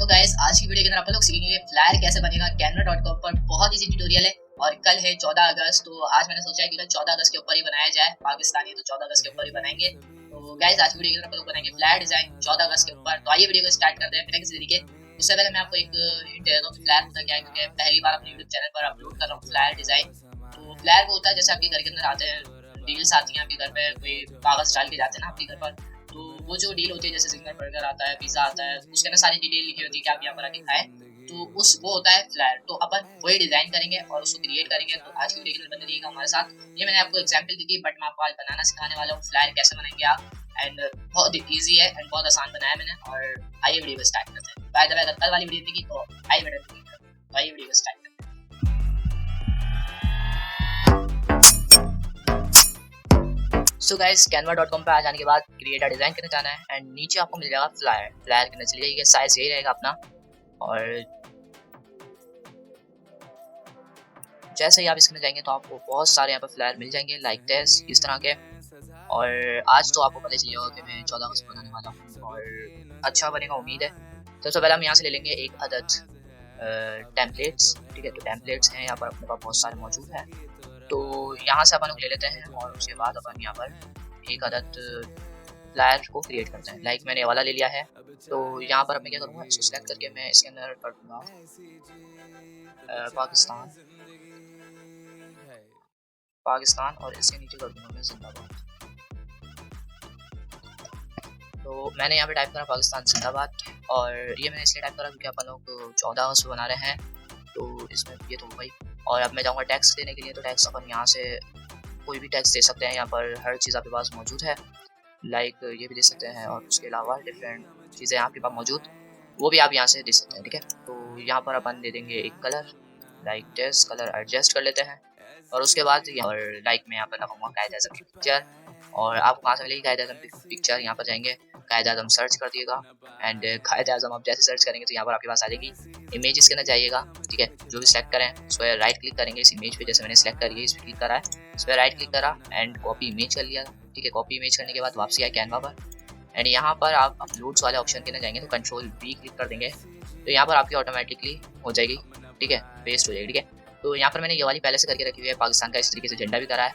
Guys आज की video के अंदर आप लोग सीखेंगे फ्लायर कैसे बनेगा canva.com पर। बहुत इजी ट्यूटोरियल है और कल है 14 अगस्त। तो आज मैंने सोचा है कि कल 14 अगस्त के ऊपर ही बनाया जाए, पाकिस्तानी तो 14 अगस्त के ऊपर ही बनाएंगे। तो गाइस आज की वीडियो के अंदर आप लोग बनाएंगे फ्लायर डिजाइन 14 अगस्त के ऊपर। तो आइए वीडियो को स्टार्ट करते हैं बिना किसी देरी के। उससे पहले मैं आपको एक हिंट दे दूं कि फ्लायर होता क्या है, क्योंकि पहली बार अपने यूट्यूब चैनल पर अपलोड कर रहा हूँ फ्लायर डिजाइन। तो फ्लायर वो होता है जैसे आपके घर के अंदर आते हैं डील्स आती हैं, आपके घर पे कोई कागज डाल के जाते हैं ना आपके घर पर, तो वो जो डील होती है जैसे सिंगल बर्गर आता है, पिज्जा आता है, उसके अंदर सारी डिटेल लिखी होती है कि आप यहाँ पर आके खाएं, तो उस वो होता है फ्लायर। तो अपन वही डिजाइन करेंगे और उसको क्रिएट करेंगे। तो आज की वीडियो बने रहिएगा हमारे साथ। ये मैंने आपको एग्जांपल दी थी, बट मैं आपको आज बनाना सिखाने वाला हूँ फ्लायर कैसे बनाएंगे आप। एंड बहुत ईजी है एंड बहुत आसान बनाया मैंने। और आइए वीडियो को स्टार्ट करते हैं। बाय द वे अगर कल वाली वीडियो देखी तो आइए वीडियो को स्टार्ट करते हैं। सो गाइस canva.com पे आ जाने के बाद क्रिएट अ डिजाइन करने जाना है एंड नीचे आपको मिल जाएगा फ्लायर करने चलिए। ये साइज यही रहेगा अपना। और जैसे ही आप इसमें जाएंगे तो आपको बहुत सारे यहाँ पर फ्लायर मिल जाएंगे लाइक दिस, इस तरह के। और आज तो आपको पता चल जाएगा कि मैं 14 अगस्त बनाने वाला हूँ और अच्छा बनेगा उम्मीद है। सबसे पहले हम यहाँ से ले लेंगे एक अदद टेम्पलेट्स। ठीक है, तो टेम्पलेट्स हैं यहाँ पर अपने पास बहुत सारे मौजूद हैं। तो यहाँ से अपन लोग ले लेते हैं और उसके बाद अपन यहाँ पर एक अदद फ्लायर को क्रिएट करते हैं। लाइक मैंने ये वाला ले लिया है। तो यहाँ पर मैं क्या करूँगा, इसको सिलेक्ट करके मैं इसके अंदर कर दूँगा पाकिस्तान और इसके नीचे कर दूँगा मैं जिंदाबाद। तो मैंने यहाँ पे टाइप करा पाकिस्तान जिंदाबाद। और ये मैंने इसलिए टाइप करा क्योंकि अपन लोग 14 अगस्त बना रहे हैं, तो इसमें ये तो भाई। और अब मैं जाऊँगा टैक्स देने के लिए। तो टैक्स अपन यहाँ से कोई भी टैक्स दे सकते हैं, यहाँ पर हर चीज़ आपके पास मौजूद है। लाइक ये भी दे सकते हैं और उसके अलावा डिफरेंट चीज़ें आपके पास मौजूद, वो भी आप यहाँ से दे सकते हैं। ठीक है, तो यहाँ पर अपन दे देंगे एक colour, like this colour adjust कर लेते हैं। और उसके बाद और लाइक मैं यहाँ पर लगाऊंगा कायद आज़म की पिक्चर। और आपको कहाँ से मिलेगी कायद आज़म की पिक्चर, यहाँ पर जाएंगे कायद आज़म सर्च कर दिएगा एंड कायद आज़म आप जैसे सर्च करेंगे तो यहाँ पर आपके पास आ जाएगी। इमेज के अंदर जाइएगा, ठीक है, जो भी सेलेक्ट करें उस पर राइट क्लिक करेंगे इस इमेज पे। जैसे मैंने सेलेक्ट करी है, इस पर क्लिक करा है, इस पर राइट क्लिक करा एंड कॉपी इमेज कर लिया। ठीक है, कॉपी इमेज करने के बाद वापसी आए कैनवा पर एंड यहाँ पर आप अपलोड्स वाले ऑप्शन के अंदर जाएंगे तो कंट्रोल V क्लिक कर देंगे, तो यहाँ पर आपकी ऑटोमेटिकली हो जाएगी। ठीक है, पेस्ट हो जाएगी। ठीक है, तो यहाँ पर मैंने ये वाली पहले से करके रखी हुई है, पाकिस्तान का इस तरीके से झंडा भी करा है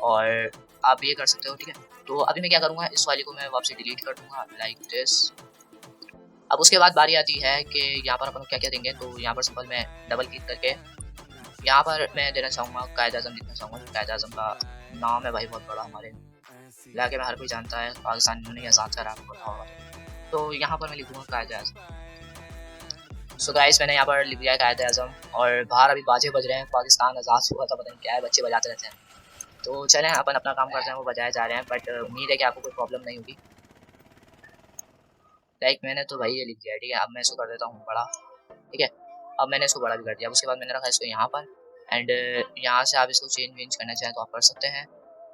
और आप ये कर सकते हो। ठीक है, तो अभी मैं क्या करूँगा, इस वाली को मैं वापसी डिलीट कर दूँगा लाइक दिस। अब उसके बाद बारी आती है कि यहाँ पर अपन क्या क्या देंगे। तो यहाँ पर सिंपल मैं डबल क्लिक करके यहाँ पर मैं देना चाहूँगा कायद आज़म लिखना चाहूँगा। कायद आज़म का नाम है भाई बहुत बड़ा, हमारे इलाके में हर कोई जानता है, पाकिस्तान ने आज़ाद करा आपको पता होगा। तो यहाँ पर मैं लिखूँगा कायद आज़म। सो गाइस मैंने यहाँ पर लिख दिया है कायद आज़म। और बाहर अभी बाजे बज रहे हैं, पाकिस्तान आज़ाद हुआ था, पता नहीं क्या है, बच्चे बजाते रहते हैं। तो चलें अपन अपना काम करते हैं, वो बजाए जा रहे हैं, बट उम्मीद है कि आपको कोई प्रॉब्लम नहीं होगी। लाइक मैंने तो भाई ये लिख दिया है। ठीक है, अब मैं इसको कर देता हूँ बड़ा। ठीक है, अब मैंने इसको बड़ा भी कर दिया। उसके बाद मैंने रखा इसको यहाँ पर एंड यहाँ से आप इसको चेंज वेंज करना चाहें तो आप कर सकते हैं।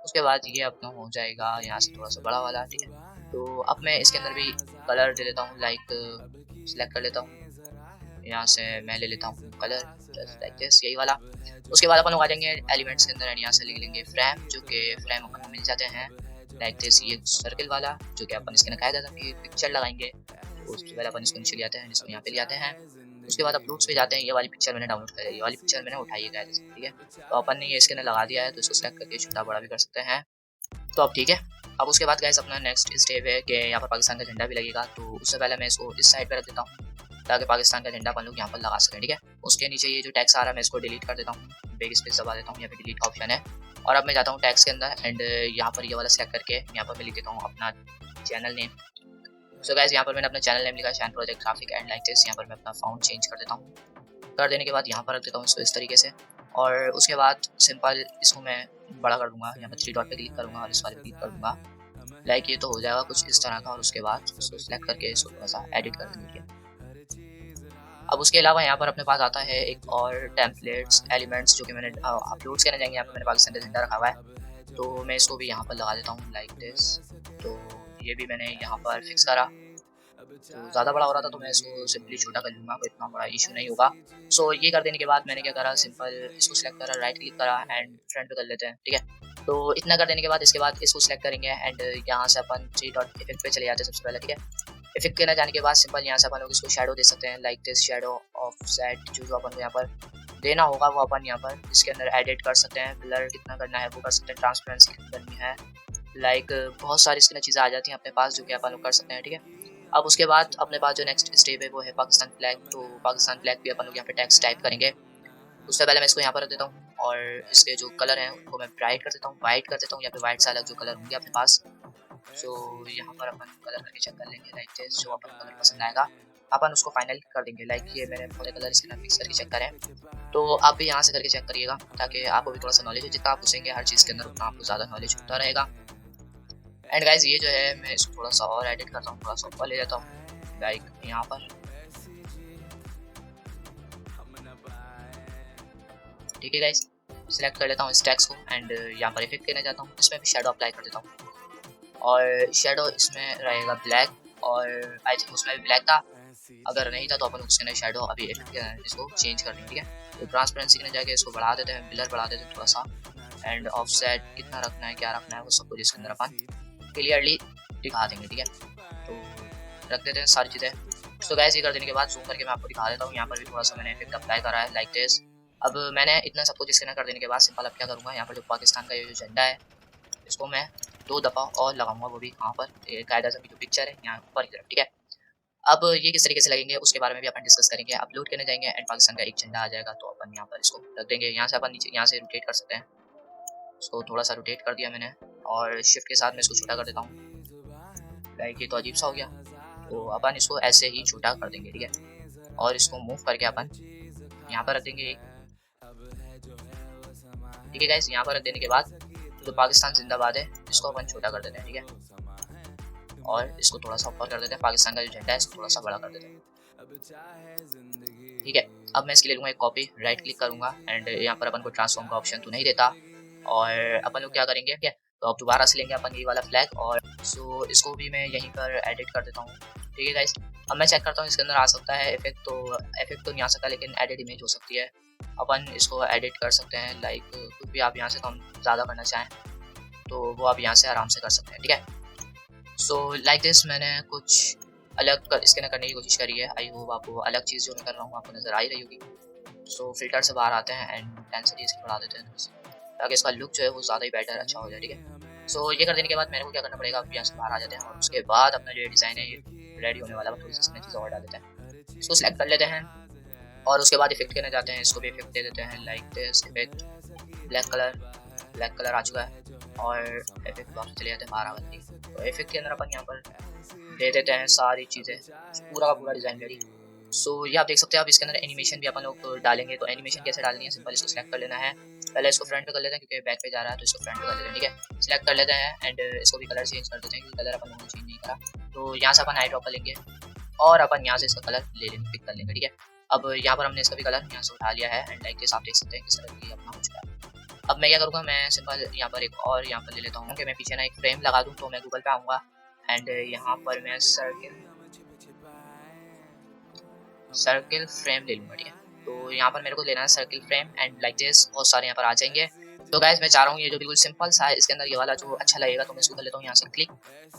उसके बाद ये अपना हो जाएगा यहाँ से थोड़ा सा बड़ा वाला। ठीक है, तो अब मैं इसके अंदर भी कलर दे देता हूँ, लाइक सिलेक्ट कर लेता हूँ, यहाँ से मैं ले लेता हूँ कलर लाइक दिस, यही वाला। उसके बाद अपन लोग आ जाएंगे एलिमेंट्स के अंदर एंड यहाँ से लिख लेंगे फ्रेम, जो कि फ्रेम अपन को मिल जाते हैं लाइक दिस, ये सर्कल वाला जो कि अपन इसके नकाया था कि पिक्चर लगाएंगे। तो उसके बाद अपन इसको नीचे ले आते हैं, इसको यहाँ पे ले आते हैं। उसके बाद अपलोड्स पे जाते हैं, ये वाली पिक्चर मैंने डाउनलोड करी है, ये वाली पिक्चर मैंने उठाई है। ठीक है, तो अपन ने ये इसके अंदर लगा दिया है, तो इसको सेलेक्ट करके छोटा बड़ा भी कर सकते हैं। तो अब ठीक है, अब उसके बाद गाइस अपना नेक्स्ट स्टेप है कि यहाँ पर पाकिस्तान का झंडा भी लगेगा। तो उससे पहले मैं इसको इस साइड पर रख देता हूँ ताकि पाकिस्तान का झंडा अपन लोग यहाँ पर लगा सकें। ठीक है, उसके नीचे ये जो टैक्स आ रहा है मैं इसको डिलीट कर देता हूँ, बैक स्पेस दबा देता हूँ, यहाँ पे डिलीट का ऑप्शन है। और अब मैं जाता हूँ टैक्स के अंदर एंड यहाँ पर ये वाला सेलेक्ट करके यहाँ पर मैं लिख देता हूँ अपना चैनल नेम। सो गाइस यहाँ पर मैंने अपना चैनल नेम लिखा है शान project graphic and like this. यहाँ पर मैं अपना फाउंड चेंज कर देता हूँ, कर देने के बाद यहाँ पर रख देता हूँ इसको इस तरीके से। और उसके बाद सिंपल इसको मैं बड़ा कर दूंगा, यहाँ पर 3 डॉट पे क्लिक करूँगा और इस वाले पे क्लिक कर दूंगा, लाइक ये तो हो जाएगा कुछ इस तरह का। और उसके बाद इसको सिलेक्ट करके इसको थोड़ा सा एडिट कर देंगे। अब उसके अलावा यहाँ पर अपने पास आता है एक और टेम्पलेट्स एलिमेंट्स जो कि मैंने अपलोड्स करने जाएंगे। यहाँ पर मैंने पाकिस्तान का झंडा रखा हुआ है, तो मैं इसको भी यहाँ पर लगा देता हूँ लाइक दिस। तो ये भी मैंने यहाँ पर फिक्स करा, तो ज़्यादा बड़ा हो रहा था तो मैं इसको सिंपली छोटा कर लूँगा, कोई इतना बड़ा इशू नहीं होगा। सो ये कर देने के बाद मैंने क्या करा, सिंपल इसको सिलेक्ट करा, राइट क्लिक करा एंड फ्रंट पे कर लेते हैं। ठीक है, तो इतना कर देने के बाद इसके बाद इसको सिलेक्ट करेंगे एंड यहाँ से अपन 3 डॉट इफेक्ट पे चले जाते हैं सबसे पहले। ठीक है, इफेक्ट के ना जाने के बाद सिंपल यहाँ से अपन लोग इसको शेडो दे सकते हैं, like this shadow of set. जो अपन को यहाँ पर देना होगा वो अपन यहाँ पर इसके अंदर एडिट कर सकते हैं। ब्लर कितना करना है वो कर सकते हैं, ट्रांसपेरेंसी कितनी करनी है, लाइक बहुत सारी इसके चीज़ें आ जाती हैं अपने पास जो कि अपन लोग कर सकते हैं। ठीक है, अब उसके बाद अपने पास जो नेक्स्ट स्टेप है वो है पाकिस्तान फ्लैग। तो पाकिस्तान फ्लैग भी अपन लोग यहाँ पे टेक्स्ट टाइप करेंगे। उससे पहले मैं इसको यहाँ पर रख देता हूँ और इसके जो कलर हैं उनको मैं ब्राइट कर देता हूँ, वाइट कर देता हूँ, या फिर वाइट से अलग जो कलर होंगे अपने पास। सो यहाँ पर अपन कलर करके चेक कर लेंगे, लाइक दिस। जो अपन कलर पसंद आएगा अपन उसको फाइनल कर देंगे। लाइक ये मैंने पूरे कलर इसके अंदर मिक्स करके चेक करें, तो आप भी यहाँ से करके चेक करिएगा ताकि आपको भी थोड़ा सा नॉलेज हो। जितना आप घुसेंगे हर चीज़ के अंदर उतना आपको ज़्यादा नॉलेज होता रहेगा। एंड गाइज ये जो है मैं इसको थोड़ा सा और एडिट करता हूँ, थोड़ा सा ऊपर ले जाता हूँ, लाइक यहाँ पर। ठीक है गाइज, सिलेक्ट कर लेता हूँ इस टेक्स्ट को एंड यहाँ पर इफेक्ट देने जाता हूँ। इसमें भी शेडो अप्लाई कर देता हूँ और शेडो इसमें रहेगा ब्लैक, और आई थिंक उसमें भी ब्लैक था, अगर नहीं था तो अपन उसके अंदर शेडो अभी इसको चेंज कर देंगे। ठीक है, तो ट्रांसपेरेंसी के जाके इसको बढ़ा देते हैं, ब्लर बढ़ा देते हैं थोड़ा सा, एंड ऑफसेट कितना रखना है क्या रखना है वो सब कुछ इसके अंदर अपन क्लियरली दिखा देंगे। ठीक है, तो रख देते हैं सारी चीज़ें। तो गैस ये कर देने के बाद जूम करके मैं आपको दिखा देता हूँ। यहाँ पर भी थोड़ा सा मैंने इफेक्ट अप्लाई करा है, लाइक दिस। अब मैंने इतना सब कुछ इसके कर देने के बाद सिंपल अब क्या करूँगा, यहाँ पर जो पाकिस्तान का ये जो झंडा है इसको मैं 2 दफ़ा और लगाऊंगा, वो भी कहाँ पर, कायदा से जो पिक्चर है यहाँ ऊपर की तरफ। ठीक है, अब ये किस तरीके से लगेंगे उसके बारे में भी अपन डिस्कस करेंगे। अपलोड करने जाएंगे एंड पाकिस्तान का एक झंडा आ जाएगा, तो अपन यहाँ पर इसको रख देंगे। यहाँ से अपन नीचे यहाँ से रोटेट कर सकते हैं, इसको थोड़ा सा रोटेट कर दिया मैंने और शिफ्ट के साथ मैं इसको छोटा कर देता हूँ। लाइक ये तो अजीब सा हो गया, तो अपन इसको ऐसे ही छोटा कर देंगे। ठीक है, और इसको मूव करके अपन यहाँ पर रख देंगे। ठीक है गाइस, यहाँ पर रख देने के बाद जो पाकिस्तान जिंदाबाद है इसको अपन छोटा कर देते हैं। ठीक है, और इसको थोड़ा सा ऊपर कर देते हैं, पाकिस्तान का जो झंडा है इसको थोड़ा सा बड़ा कर देते हैं। ठीक है, अब मैं इसके लिए लूँगा एक कॉपी, राइट क्लिक करूँगा एंड यहाँ पर अपन को ट्रांसफॉर्म का ऑप्शन तो नहीं देता, और अपन लोग क्या करेंगे क्या, तो अब दोबारा से लेंगे अपन ये वाला फ्लैग, और सो इसको भी मैं यहीं पर एडिट कर देता हूँ। ठीक है गाइस, अब मैं चेक करता हूँ इसके अंदर आ सकता है इफेक्ट, तो इफेक्ट तो नहीं आ सकता लेकिन एडिट इमेज हो सकती है। अपन इसको एडिट कर सकते हैं, लाइक कुछ भी आप यहाँ से कम ज़्यादा करना चाहें तो वो आप यहाँ से आराम से कर सकते हैं। ठीक है, सो लाइक दिस मैंने कुछ अलग इसके करने की कोशिश करी है। आई होप आपको अलग चीज़ जो मैं कर रहा हूँ आपको नज़र आ ही रही होगी। सो फिल्टर से बाहर आते हैं एंड इंटेंसिटी इसकी बढ़ा देते हैं ताकि इसका लुक जो है वो ज़्यादा ही बेटर अच्छा हो जाए। ठीक है, सो ये कर देने के बाद मेरे को क्या करना पड़ेगा, अब यहाँ से बाहर आ जाते हैं और उसके बाद अपना जो डिज़ाइन है ये रेडी होने वाला है। थोड़ी सी चीज़ें और डाल देते हैं, इसको सिलेक्ट कर लेते हैं और उसके बाद इफेक्ट करने जाते हैं, इसको भी इफेक्ट दे देते हैं, like this effect black colour आ चुका है और इफेक्ट वापस चले जाते हैं बाहर आगे। तो इफेक्ट के अंदर अपन यहाँ पर दे देते हैं सारी चीज़ें, पूरा का पूरा डिज़ाइन रेडी। सो ये आप देख सकते हैं। अब इसके अंदर एनिमेशन भी अपन लोग डालेंगे, तो एनिमेशन कैसे डालनी है, सिंपल इसको सिलेक्ट कर लेना है। पहले इसको फ्रंट पे कर लेते हैं क्योंकि बैक पे जा रहा है, तो इसको फ्रंट पे कर लेते हैं। ठीक है, सिलेक्ट कर लेते हैं एंड इसको भी कलर चेंज कर देते हैं क्योंकि कलर अपन लोगों ने चेंज नहीं करा। तो यहाँ से अपन आई ड्रॉप कर लेंगे और अपन यहाँ से इसका कलर ले लेंगे, पिक कर लेंगे। ठीक है, अब यहाँ पर हमने इसका भी कलर यहाँ से उठा लिया है एंड लाइक दिस आप देख सकते हैं किस तरह की अपना हो चुका है। अब मैं क्या करूँगा, मैं सिंपल यहाँ पर एक और यहाँ पर ले लेता हूँ कि मैं पीछे ना एक फ्रेम लगा दूँ। तो मैं गूगल पे आऊँगा एंड यहाँ पर मैं सर्किल फ्रेम ले लूँगा। ठीक है, तो यहाँ पर मेरे को लेना है circle frame and like this बहुत सारे यहाँ पर आ जाएंगे। तो गाइस मैं चाह रहा हूँ ये जो बिल्कुल सिंपल सा है इसके अंदर ये वाला जो अच्छा लगेगा, तो मैं इसको कर लेता हूँ यहाँ से क्लिक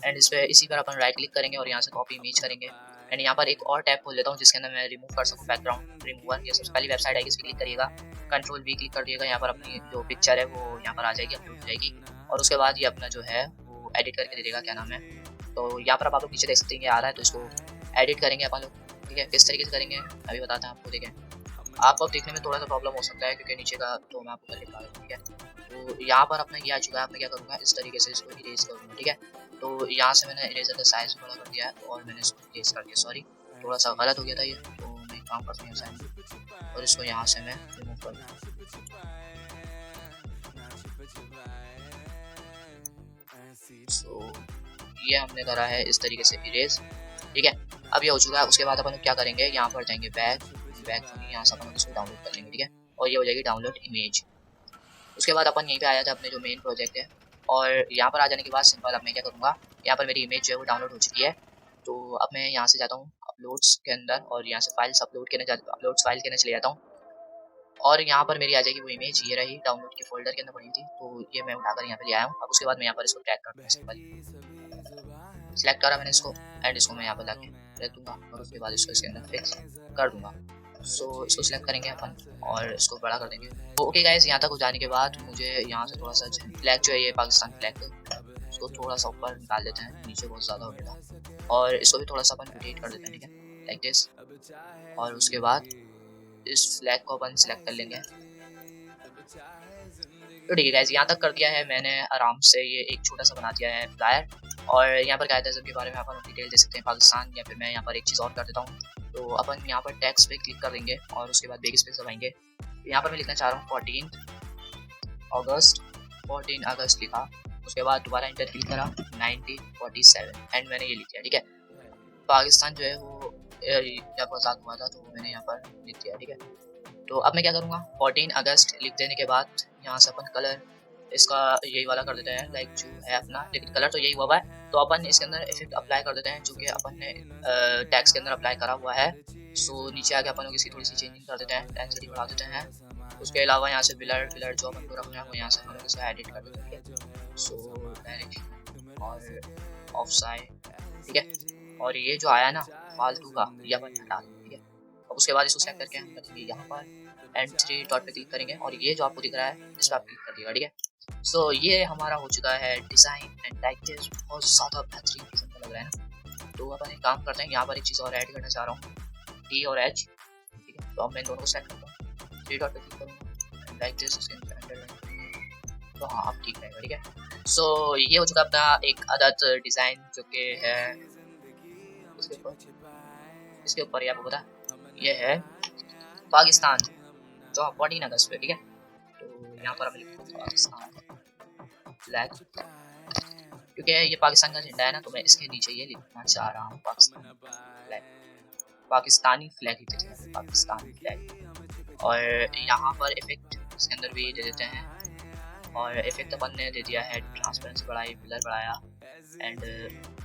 एंड इस पर इसी पर अपन राइट क्लिक करेंगे और यहाँ से कॉपी इमेज करेंगे एंड यहाँ पर एक और टैब खोल लेता हूँ जिसके अंदर मैं रिमूव कर सकूँ बैकग्राउंड रिमूवर। ये सबसे पहली वेबसाइट आएगी, इस पर क्लिक करिएगा, कंट्रोल वी क्लिक कर दिएगा, यहाँ पर अपनी जो पिक्चर है वो यहाँ पर आ जाएगी, अपलोड हो जाएगी और उसके बाद ये अपना जो है वो एडिट करके दे देगा, क्या नाम है। तो यहाँ पर आप लोग नीचे देख सकते हैं ये आ रहा है, तो इसको एडिट करेंगे अपन लोग। ठीक है, किस तरीके से करेंगे अभी बताते हैं आपको। देखें, आपको देखने में थोड़ा सा प्रॉब्लम हो सकता है क्योंकि नीचे का तो मैं आपको करके दिखा रहा हूँ। ठीक है, तो यहाँ पर अपना ये आ चुका है। मैं क्या करूँगा, इस तरीके से इसको इरेज करूँगा। ठीक है, तो यहाँ से मैंने इरेजर का साइज बड़ा कर दिया है और मैंने इसको इरेज कर दिया। सॉरी, थोड़ा सा गलत हो गया था ये, तो मैं काम करता हूँ साइज और इसको यहाँ से मैं रिमूव कर दूँ। सो ये हमने करा है इस तरीके से इरेज। ठीक है, अब ये हो चुका है। उसके बाद अपन क्या करेंगे, यहाँ पर जाएंगे बैक यहाँ से अपन इसको डाउनलोड कर लेंगे। ठीक है, और ये हो जाएगी डाउनलोड इमेज। उसके बाद अपन यहीं पे आया था अपने जो मेन प्रोजेक्ट है और यहाँ पर आ जाने के बाद सिंपल अब मैं क्या करूँगा, यहाँ पर मेरी इमेज जो है वो डाउनलोड हो चुकी है। तो अब मैं यहाँ से जाता हूँ अपलोड्स के अंदर और यहाँ से फाइल्स अपलोड्स फाइल के अंदर चले जाता हूँ और यहाँ पर मेरी आ जाएगी वो इमेज, ये रही डाउनलोड के फोल्डर के अंदर पड़ी थी। तो ये मैं उठाकर यहाँ पे ले आया हूँ। अब उसके बाद मैं यहाँ पर इसको टैग कर दूँ सिंपल। सिलेक्ट करा मैंने इसको एंड इसको मैं यहाँ पर लाके रख दूंगा और उसके बाद इसको इसके अंदर फिक्स कर दूंगा। सो इसको सिलेक्ट करेंगे अपन और इसको बड़ा कर देंगे। तो ओके गाइस, यहाँ तक हो जाने के बाद मुझे यहाँ से थोड़ा सा फ्लैग जो है ये पाकिस्तान फ्लैग, इसको थोड़ा सा ऊपर निकाल देते हैं, नीचे बहुत ज़्यादा हो गया था, और इसको भी थोड़ा सा अपन रोटेट कर देते हैं, ठीक है, लाइक दिस। और उसके बाद इस फ्लैग को अपन सिलेक्ट कर लेंगे। तो ठीक है गाइस, यहाँ तक कर दिया है मैंने आराम से, ये एक छोटा सा बना दिया है फ्लायर। और यहाँ पर कायदे आज़म के बारे में अपन डिटेल दे सकते हैं पाकिस्तान, या फिर मैं यहाँ पर एक चीज़ और कर देता हूँ। तो अपन यहाँ पर टैक्स पे क्लिक कर देंगे और उसके बाद बैक स्पेस दबाएंगे। यहाँ पर मैं लिखना चाह रहा हूँ 14 अगस्त लिखा, उसके बाद दोबारा इंटर क्लिक करा 1947 एंड मैंने ये लिख दिया, ठीक है। पाकिस्तान जो है वो जब आज़ाद हुआ था तो मैंने यहाँ पर लिख दिया, ठीक है। तो अब मैं क्या करूँगा, 14 अगस्त लिख देने के बाद यहाँ से अपन कलर इसका यही वाला कर देते हैं, लाइक जो है अपना, लेकिन कलर तो यही हुआ है। तो अपन इसके अंदर इफेक्ट अप्लाई कर देते हैं जो कि अपन ने टैक्स के अंदर अप्लाई करा हुआ है। सो नीचे आके अपन इसकी थोड़ी सी चेंजिंग कर देते हैं, डेंसिटी बढ़ा देते हैं। उसके अलावा यहाँ से बिलर जो अपन को रखना है वो यहाँ से अपन इसे एडिट कर देते हैं। सो डायरेक्शन और ऑफ साइड, ठीक है। और ये जो आया ना फालतू का, ये अपन हटा देंगे, ठीक है। और उसके बाद इसको सेलेक्ट करके हम रखेंगे यहाँ पर एंड 3 डॉट पे क्लिक करेंगे और ये जो आपको दिख रहा है इस पर आप क्लिक कर दिएगा, ठीक है। सो ये हमारा हो चुका है डिज़ाइन एंड लाइक दिस, बहुत ज़्यादा बेहतरीन किस्म का लग रहा है ना। तो अपन एक काम करते हैं, यहाँ पर एक चीज़ और ऐड करना चाह रहा हूँ, T और H, ठीक है। तो अब मैं दोनों को सेलेक्ट करता हूँ, 3 डॉट पे क्लिक करूँगा लाइक दिस, उसके अंदर तो हाँ अब ठीक रहेगा, ठीक है। सो ये हो चुका अपना एक अदद डिज़ाइन जो कि है इसके ऊपर, आपको पता ये है पाकिस्तान जो 14 अगस्त पे, ठीक है। तो यहाँ पर हम पाकिस्तान फ्लैग, क्योंकि ये पाकिस्तान का झंडा है ना, तो मैं इसके नीचे ये लिखना चाह रहा हूँ पाकिस्तान फ्लैग, पाकिस्तानी फ्लैग लिख देते हैं, पाकिस्तानी फ्लैग। और यहाँ पर इफेक्ट इसके अंदर भी दे देते हैं, और इफेक्ट अपन ने दे दिया है ट्रांसपेरेंसी बढ़ाई, ब्लर बढ़ाया एंड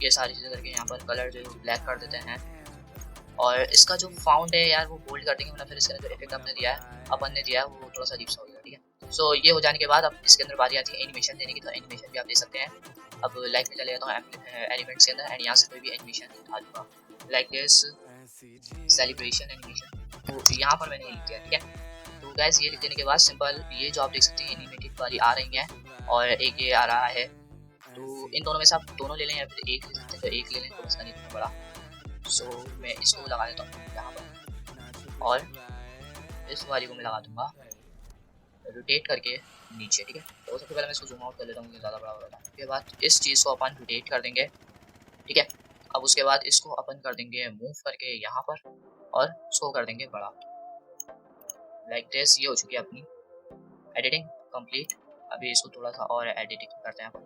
ये सारी चीज़ें करके यहाँ पर कलर जो ब्लैक कर देते हैं। और इसका जो फाउंड है यार वो बोल्ड कर देंगे, मतलब फिर इसका जो इफेक्ट आपने दिया है अपन ने दिया है वो थोड़ा सा अजीब सा हो गया, ठीक है। सो ये हो जाने के बाद अब इसके अंदर बारी आती है एनिमेशन देने की, तो एनिमेशन भी आप दे सकते हैं। अब लाइक में चले जाता हूँ एलिमेंट्स के अंदर एंड यहाँ से कोई भी एनिमेशन उठा दूँगा, लाइक दिस सेलिब्रेशन एनिमेशन, तो यहाँ पर मैंने लिख दिया, ठीक है। तो गैस ये लिख देने के बाद सिंपल ये जो आप देख सकते हैं एनिमेटेड वाली आ रही है और एक ये आ रहा है। तो इन दोनों में से आप दोनों ले लें या फिर एक ले सकते हैं, तो एक ले लें तो इसका नहीं इतना बड़ा। सो मैं इसको लगा देता हूँ यहाँ पर और इस वाली को मैं लगा दूंगा रोटेट करके नीचे, ठीक है। तो सबसे पहले मैं इसको जूम आउट कर लेता हूँ, ज़्यादा बड़ा हो रहा था। उसके बाद इस चीज़ को अपन रोटेट कर देंगे, ठीक है। अब उसके बाद इसको अपन कर देंगे मूव करके यहाँ पर और इसको कर देंगे बड़ा, लाइक दिस। ये हो चुकी है अपनी एडिटिंग कंप्लीट। अभी इसको थोड़ा सा और एडिटिंग करते हैं अपन।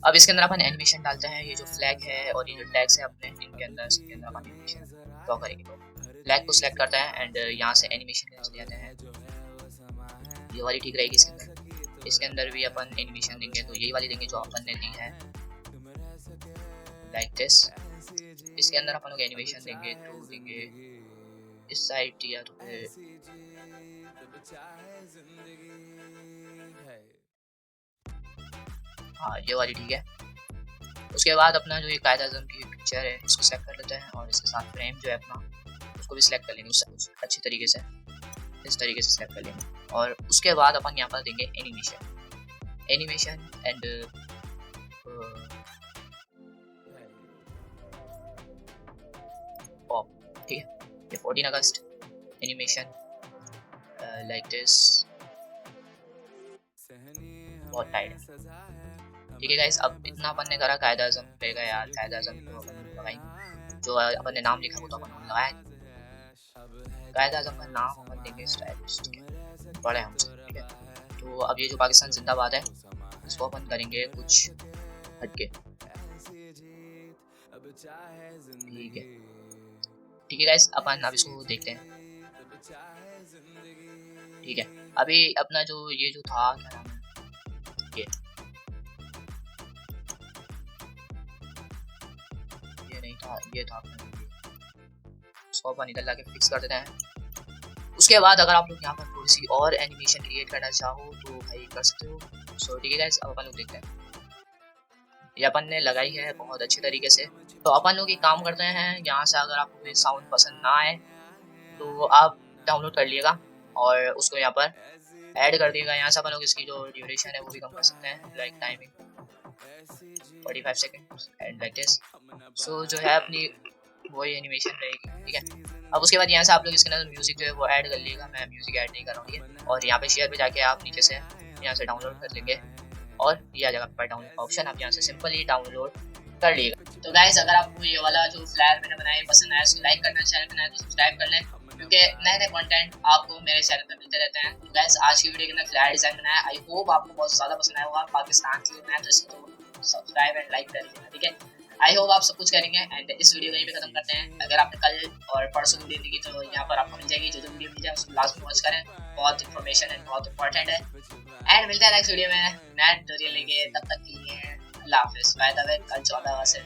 अब इसके अंदर अपन एनिमेशन डालते हैं, ये जो फ्लैग है और ये जो टैग्स है अपने इनके अंदर सबके अंदर अपन एनिमेशन ड्रॉ करेंगे। तो फ्लैग को सिलेक्ट करते हैं एंड यहाँ से एनिमेशन के चले जाते हैं, ये वाली ठीक रहेगी। इसके अंदर भी अपन एनिमेशन देंगे तो यही वाली देंगे जो अपन ने दी है, लाइक दिस। इसके अंदर अपन लोग एनिमेशन देंगे तो देंगे इस साइड या तो फिर हाँ ये वाली ठीक है। उसके बाद अपना जो ये कायदे आज़म की पिक्चर है इसको सेलेक्ट कर लेते हैं और इसके साथ फ्रेम जो है अपना उसको भी सिलेक्ट कर लेंगे उससे अच्छी तरीके से, इस तरीके से सिलेक्ट कर लेंगे। और उसके बाद अपन यहाँ पर देंगे एनिमेशन एंड पॉप, ठीक है। ये 14 अगस्त एनिमेशन लाइक दिस, बहुत टाइट है, ठीक है गाइस। अब इतना अपन ने करा कायदे आज़म पे गया यार, कायदे आज़म को अपन लगाएंगे, जो अपन ने नाम लिखा वो तो अपन लगाए। कायदे आज़म का नाम अपन देंगे स्टाइलिश, बड़े हमसे, ठीक है। तो अब ये जो पाकिस्तान जिंदाबाद है इसको अपन करेंगे कुछ हटके, ठीक है गाइस। अपन अब इसको देखते हैं, ठीक है। अभी अपना जो ये जो था क्या नाम है, ये नहीं था, ये था अपना, इसको अपन इधर लाके फिक्स कर देते हैं। उसके बाद अगर आप लोग यहाँ पर थोड़ी सी और एनिमेशन क्रिएट करना चाहो तो भाई कर सकते हो। सो ठीक है गाइस, अब अपन लोग देखते हैं ये अपन ने लगाई है बहुत अच्छी तरीके से। तो अपन लोग एक काम करते हैं, यहाँ से अगर आपको कोई साउंड पसंद ना आए तो आप डाउनलोड कर लीजिएगा और उसको यहाँ पर ऐड कर दिएगा। यहाँ से अपन लोग इसकी जो ड्यूरेशन है वो भी कम कर सकते हैं, like timing 45 second and like this. So जो है अपनी वही एनिमेशन रहेगी, ठीक है। अब उसके बाद यहाँ से आप लोग इसके अंदर म्यूजिक जो है वो ऐड कर लीजिएगा। मैं म्यूजिक ऐड नहीं कर रहा हूँ ये। और यहाँ पे शेयर पे जाके आप नीचे से यहाँ से डाउनलोड कर लेंगे और ये आ जाएगा आपके पास डाउनलोड का ऑप्शन। आप यहाँ से सिंपली डाउनलोड कर लीजिएगा। तो गाइस अगर आपको ये वाला जो फ्लायर मैंने बनाया पसंद आया तो लाइक करना, चैनल बनाया तो सब्सक्राइब कर लें, क्योंकि नए नए कंटेंट आपको मेरे चैनल पे मिलते रहते हैं। तो गाइस आज की वीडियो के अंदर फ्लायर डिजाइन बनाया, आई होप आपको बहुत ज़्यादा पसंद आया होगा। पाकिस्तान के लिए बनाया तो इसको सब्सक्राइब एंड लाइक कर लेना, ठीक है। आई होप आप सब कुछ करेंगे एंड इस वीडियो को यहीं पे खत्म करते हैं। अगर आपने कल और परसों वीडियो देखी तो यहाँ पर आपको मिल जाएगी, जो वीडियो मिल जाए उसको लास्ट में वॉच करें, बहुत इन्फॉर्मेशन एंड बहुत इंपॉर्टेंट है। एंड मिलते हैं नेक्स्ट वीडियो में नया ट्यूटोरियल लेके, तब तक के लिए अल्लाह हाफिज़। बाय द वे कल 14 से